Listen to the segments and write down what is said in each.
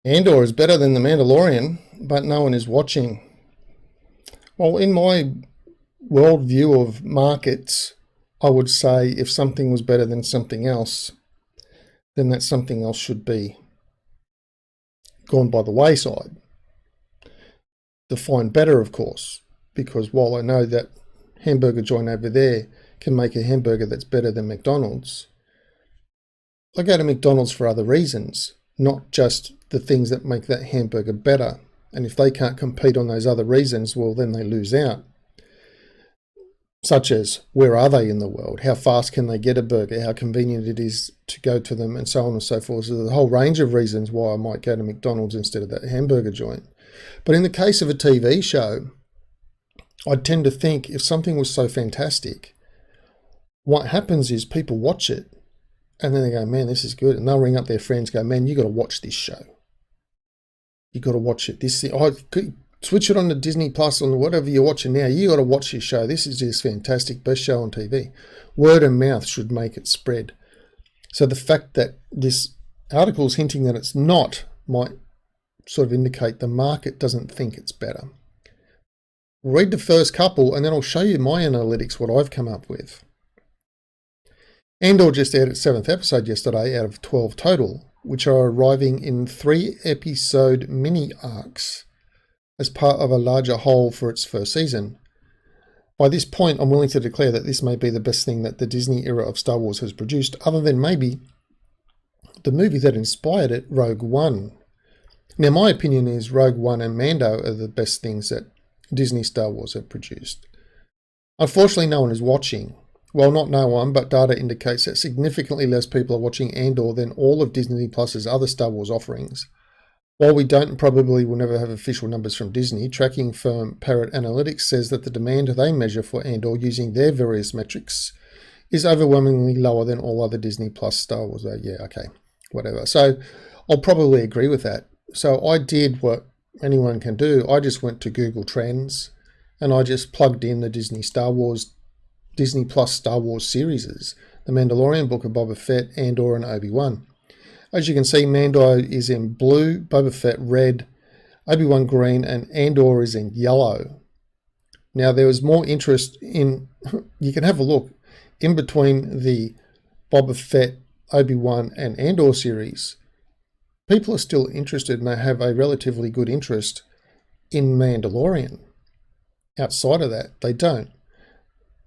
Andor is better than The Mandalorian, but no one is watching. Well, in my worldview of markets, I would say if something was better than something else, then that something else should be gone by the wayside. Defined better, of course, because while I know that hamburger joint over there can make a hamburger that's better than McDonald's, I go to McDonald's for other reasons, not just the things that make that hamburger better. And if they can't compete on those other reasons, well, then they lose out. Such as, where are they in the world? How fast can they get a burger? How convenient it is to go to them, and so on and so forth. So there's a whole range of reasons why I might go to McDonald's instead of that hamburger joint. But in the case of a TV show, I tend to think if something was so fantastic, what happens is people watch it and then they go, man, this is good. And they'll ring up their friends, go, man, you got to watch this show. You got to watch it. Switch it on to Disney Plus or whatever you're watching now. You got to watch this show. This is just fantastic. Best show on TV. Word of mouth should make it spread. So the fact that this article is hinting that it's not might sort of indicate the market doesn't think it's better. Read the first couple and then I'll show you my analytics, what I've come up with. Andor just aired its 7th episode yesterday out of 12 total, which are arriving in 3-episode mini arcs as part of a larger whole for its first season. By this point, I'm willing to declare that this may be the best thing that the Disney era of Star Wars has produced, other than maybe the movie that inspired it, Rogue One. Now, my opinion is Rogue One and Mando are the best things that Disney Star Wars have produced. Unfortunately, no one is watching. Well, not no one, but data indicates that significantly less people are watching Andor than all of Disney Plus's other Star Wars offerings. While we don't and probably will never have official numbers from Disney, tracking firm Parrot Analytics says that the demand they measure for Andor using their various metrics is overwhelmingly lower than all other Disney Plus Star Wars. Yeah, okay, whatever. So I'll probably agree with that. So I did what anyone can do. I just went to Google Trends and I just plugged in the Disney Plus Star Wars series, The Mandalorian, Book of Boba Fett, Andor, and Obi-Wan. As you can see, Mando is in blue, Boba Fett red, Obi-Wan green, and Andor is in yellow. Now, there was more interest in, you can have a look, in between the Boba Fett, Obi-Wan, and Andor series. People are still interested and they have a relatively good interest in Mandalorian. Outside of that, they don't.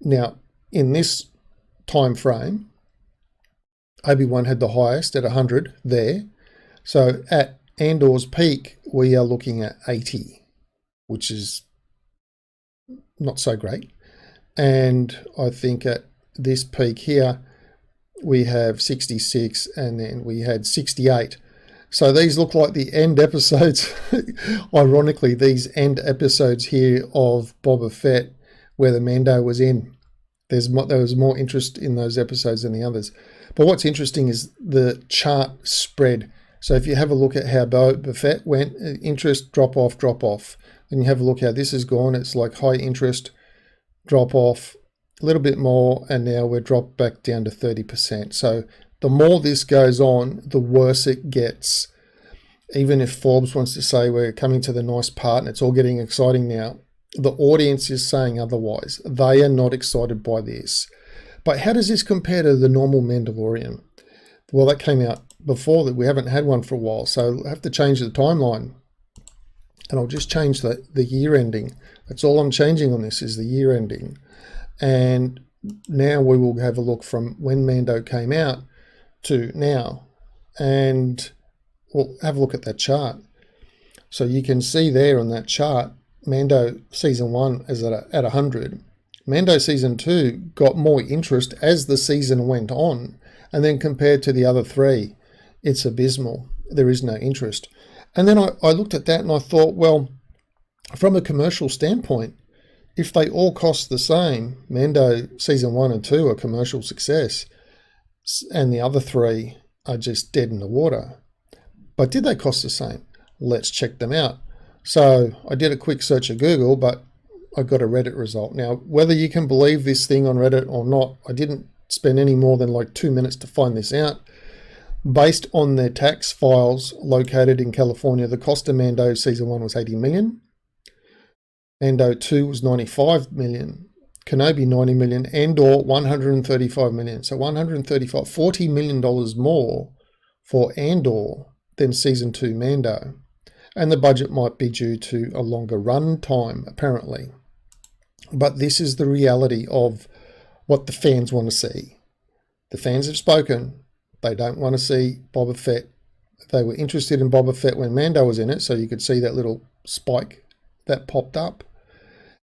Now, in this time frame, Obi-Wan had the highest at 100 there. So at Andor's peak, we are looking at 80, which is not so great. And I think at this peak here, we have 66 and then we had 68. So these look like the end episodes. Ironically, these end episodes here of Boba Fett where the Mando was in. There was more interest in those episodes than the others. But what's interesting is the chart spread. So if you have a look at how Boba Fett went, interest, drop off. And you have a look how this has gone. It's like high interest, drop off, a little bit more, and now we're dropped back down to 30%. So the more this goes on, the worse it gets. Even if Forbes wants to say we're coming to the nice part and it's all getting exciting now, the audience is saying otherwise. They are not excited by this. But how does this compare to the normal Mandalorian? Well, that came out before that. We haven't had one for a while, so I have to change the timeline. And I'll just change the year ending. That's all I'm changing on this is the year ending. And now we will have a look from when Mando came out to now. And we'll have a look at that chart. So you can see there on that chart, Mando Season 1 is at 100. Mando Season 2 got more interest as the season went on. And then compared to the other three, it's abysmal. There is no interest. And then I looked at that and I thought, well, from a commercial standpoint, if they all cost the same, Mando Season 1 and 2 are commercial success, and the other three are just dead in the water. But did they cost the same? Let's check them out. So I did a quick search of Google, but I got a Reddit result. Now, whether you can believe this thing on Reddit or not, I didn't spend any more than like 2 minutes to find this out. Based on their tax files located in California, the cost of Mando season 1 was $80 million. Mando 2 was $95 million. Kenobi $90 million. Andor $135 million. So $40 million more for Andor than season 2 Mando. And the budget might be due to a longer run time, apparently. But this is the reality of what the fans want to see. The fans have spoken. They don't want to see Boba Fett. They were interested in Boba Fett when Mando was in it, so you could see that little spike that popped up.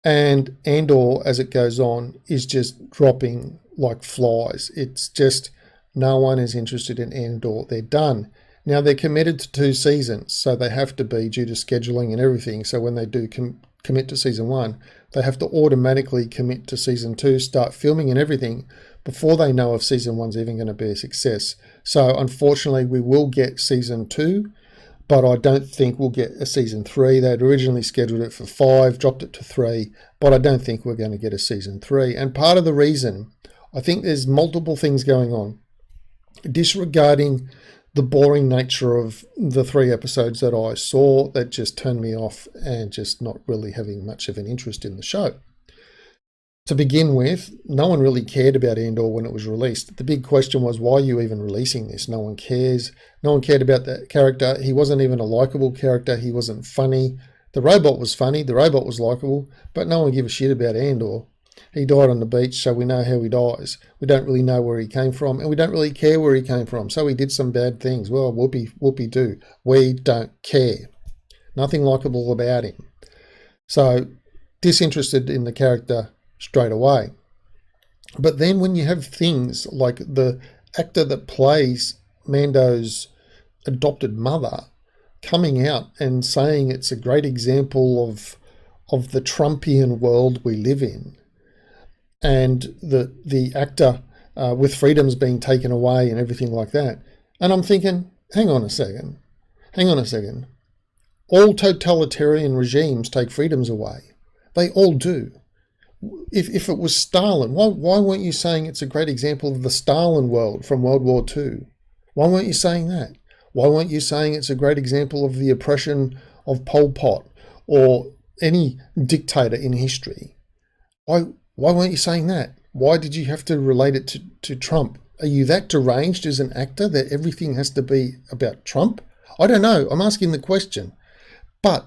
And Andor, as it goes on, is just dropping like flies. It's just no one is interested in Andor. They're done. Now, they're committed to 2 seasons, so they have to be due to scheduling and everything. So when they do commit to season 1, they have to automatically commit to season 2, start filming and everything before they know if season 1's even going to be a success. So unfortunately, we will get season 2, but I don't think we'll get a season 3. They'd originally scheduled it for 5, dropped it to 3, but I don't think we're going to get a season 3. And part of the reason, I think there's multiple things going on. Disregarding the boring nature of the 3 episodes that I saw, that just turned me off and just not really having much of an interest in the show. To begin with, no one really cared about Andor when it was released. The big question was, why are you even releasing this? No one cares. No one cared about that character. He wasn't even a likable character. He wasn't funny. The robot was funny. The robot was likable, but no one gave a shit about Andor. He died on the beach, so we know how he dies. We don't really know where he came from, and we don't really care where he came from. So he did some bad things. Well, whoopee-doo. We don't care. Nothing likable about him. So disinterested in the character straight away. But then when you have things like the actor that plays Mando's adopted mother coming out and saying it's a great example of the Trumpian world we live in, and the actor with freedoms being taken away and everything like that. And I'm thinking, hang on a second. All totalitarian regimes take freedoms away. They all do. If it was Stalin, why weren't you saying it's a great example of the Stalin world from World War II? Why weren't you saying that? Why weren't you saying it's a great example of the oppression of Pol Pot or any dictator in history? Why weren't you saying that? Why did you have to relate it to Trump? Are you that deranged as an actor that everything has to be about Trump? I don't know. I'm asking the question. But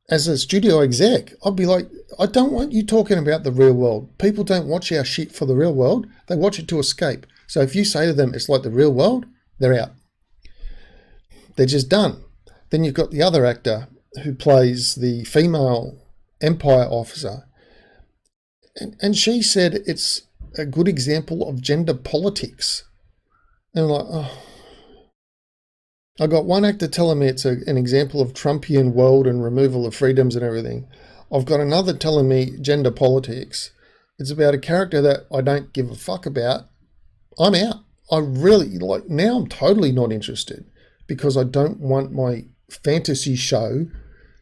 as a studio exec, I'd be like, I don't want you talking about the real world. People don't watch our shit for the real world. They watch it to escape. So if you say to them it's like the real world, they're out. They're just done. Then you've got the other actor who plays the female Empire officer. And she said it's a good example of gender politics. And I'm like, oh. I got one actor telling me it's an example of Trumpian world and removal of freedoms and everything. I've got another telling me gender politics. It's about a character that I don't give a fuck about. I'm out. I really, now I'm totally not interested because I don't want my fantasy show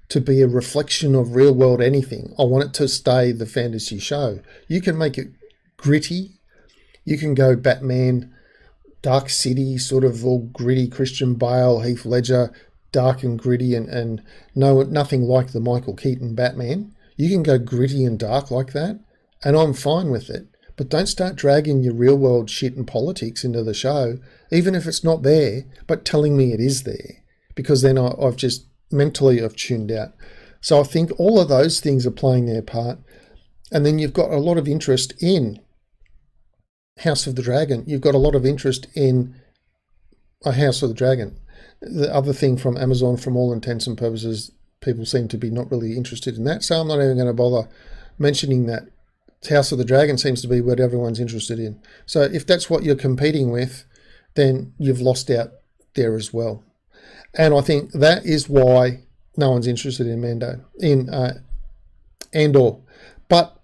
to be a reflection of real world anything. I want it to stay the fantasy show. You can make it gritty. You can go Batman, Dark City, sort of all gritty, Christian Bale, Heath Ledger, dark and gritty and no, nothing like the Michael Keaton Batman. You can go gritty and dark like that, and I'm fine with it. But don't start dragging your real world shit and politics into the show, even if it's not there, but telling me it is there, because then I've just mentally I've tuned out. So I think all of those things are playing their part. And then you've got a lot of interest in House of the Dragon. You've got a lot of interest in a House of the Dragon. The other thing from Amazon, from all intents and purposes, people seem to be not really interested in that. So I'm not even going to bother mentioning that. House of the Dragon seems to be what everyone's interested in. So if that's what you're competing with, then you've lost out there as well. And I think that is why no one's interested in Andor. But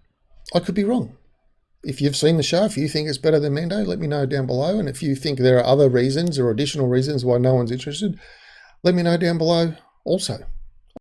I could be wrong. If you've seen the show, if you think it's better than Mando, let me know down below. And if you think there are other reasons or additional reasons why no one's interested, let me know down below also.